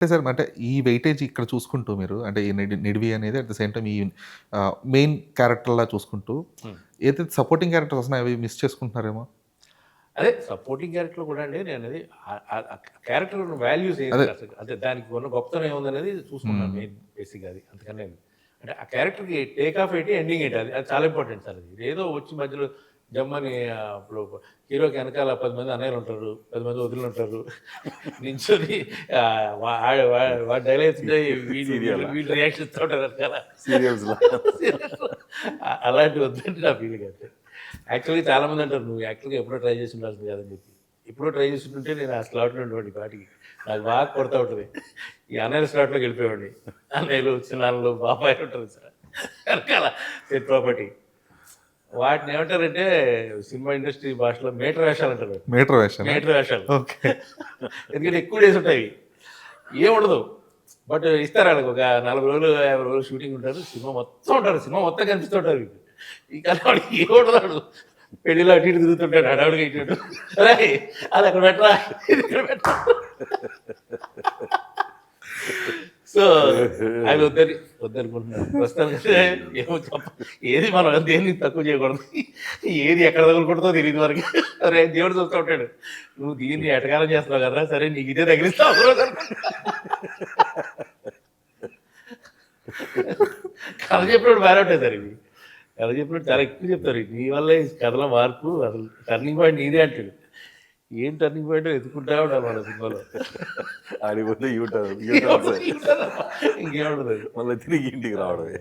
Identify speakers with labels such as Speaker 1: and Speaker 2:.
Speaker 1: అంటే సార్ అంటే ఈ వెయిటేజ్ ఇక్కడ చూసుకుంటూ మీరు అంటే ఈ నిడివి అనేది అట్ ద సేమ్ టైమ్ ఈ మెయిన్ క్యారెక్టర్‌లా చూసుకుంటూ
Speaker 2: హ్మ్.
Speaker 1: ఏదైతే సపోర్టింగ్ క్యారెక్టర్స్ ఉన్నాయో అవి మిస్ చేసుకుంటున్నారేమో?
Speaker 2: అదే సపోర్టింగ్ క్యారెక్టర్ కూడా అండి నేనది క్యారెక్టర్ వాల్యూస్
Speaker 1: అదే.
Speaker 2: ఏంటి అసలు అంటే దానికి ఉన్న గొప్పతనం ఏముందనేది చూసుకుంటాను
Speaker 1: హ్మ్.
Speaker 2: మెయిన్ బేసిక్‌గా అది. అందుకనే అంటే ఆ క్యారెక్టర్‌కి టేక్ ఆఫ్ ఏంటి, ఎండింగ్ ఏంటి అది చాలా ఇంపార్టెంట్ సార్ అది. ఏదో వచ్చి మధ్యలో జమ్మని ఇప్పుడు హీరోకి వెనకాల 10 మంది అన్నయ్యలుంటారు, 10 మంది వదినలుంటారు. నించొని వాడి డైలాగ్స్ ఉంటాయి. వీడు వీళ్ళు
Speaker 3: సీరియలా?
Speaker 2: వీళ్ళు రియాక్షన్ ఇస్తా ఉంటారు వెనకాల.
Speaker 3: సీరియల్స్‌లా.
Speaker 2: అలాంటివి వద్దంటే నా ఫీలింగ్ అంతే. యాక్చువల్‌గా చాలామంది అంటారు, "నువ్వు యాక్చువల్‌గా ఎప్పుడో ట్రై చేసి ఉండాల్సింది కాదని" చెప్పి. ఎప్పుడో ట్రై చేస్తుంటే నేను ఆ స్లాట్‌లో ఉండేవాడిని ఈ పాటికి. నాకు బాగా కొడతా ఉంటది. ఈ అన్నయ్యల స్లాట్‌లోకి వెళ్ళిపోయేవాడిని. అన్నయ్యలు, చిన్నాన్నలు, బాబాయిలు ఉంటారు సార్ వెనకాల సెట్ ప్రాపర్టీ. వాటిని ఏమంటారంటే సినిమా ఇండస్ట్రీ భాషలో మీటర్ వేషాలు అంటారు.
Speaker 1: మీటర్ వేషనా?
Speaker 2: మీటర్ వేషాలు.
Speaker 1: ఓకే.
Speaker 2: ఎందుకంటే ఎక్కువ డేస్ ఉంటాయి. ఏముండదు. బట్ ఇస్తారు ఆళ్ళకి ఒక 40 రోజులు, 50 రోజులు షూటింగ్ ఉంటారు. సినిమా మొత్తం ఉంటారు. సినిమా మొత్తం కనిపిస్తూ ఉంటారు మీకు. ఇక వాడికి ఏముండదు ఆడు. పెళ్ళిలో అటు ఇటు తిరుగుతుంటాడు హడావుడిగా ఇటు అటు. "అరేయ్! అది అక్కడ పెట్టరా, ఇది ఇక్కడ పెట్టరా." సో అవి వద్దనుకుంటున్నాను. ప్రస్తుతానికైతే ఏమో ఏది మనం దేన్ని తక్కువ చేయకూడదు. ఏది ఎక్కడ తగులుకుంటుందో తెలీదు మనకి. అరే దేవుడు చూస్తూ ఉంటాడు. నువ్వు దీన్ని ఎటకారం చేస్తున్నావు కదరా, సరే నీకు ఇదే తగిలిస్తావు ఒకరోజు కథ చెప్పినప్పుడు బాగానే ఉంటాయి సార్ ఇవి. కథ చెప్పినప్పుడు చాలా ఎక్కువ చెప్తారు. నీ వల్లే ఈ కథలో మార్పు, అసలు టర్నింగ్ పాయింట్ నీదే అంటాడు. ఏం టర్నింగ్ పాయింట్ ఎత్తుకుంటా ఉండాలి మన సినిమాలో.
Speaker 3: ఆడిపోతే యూటర్న్
Speaker 2: ఇంకేముండదు.
Speaker 3: మళ్ళీ తిరిగి ఇంటికి రావడమే.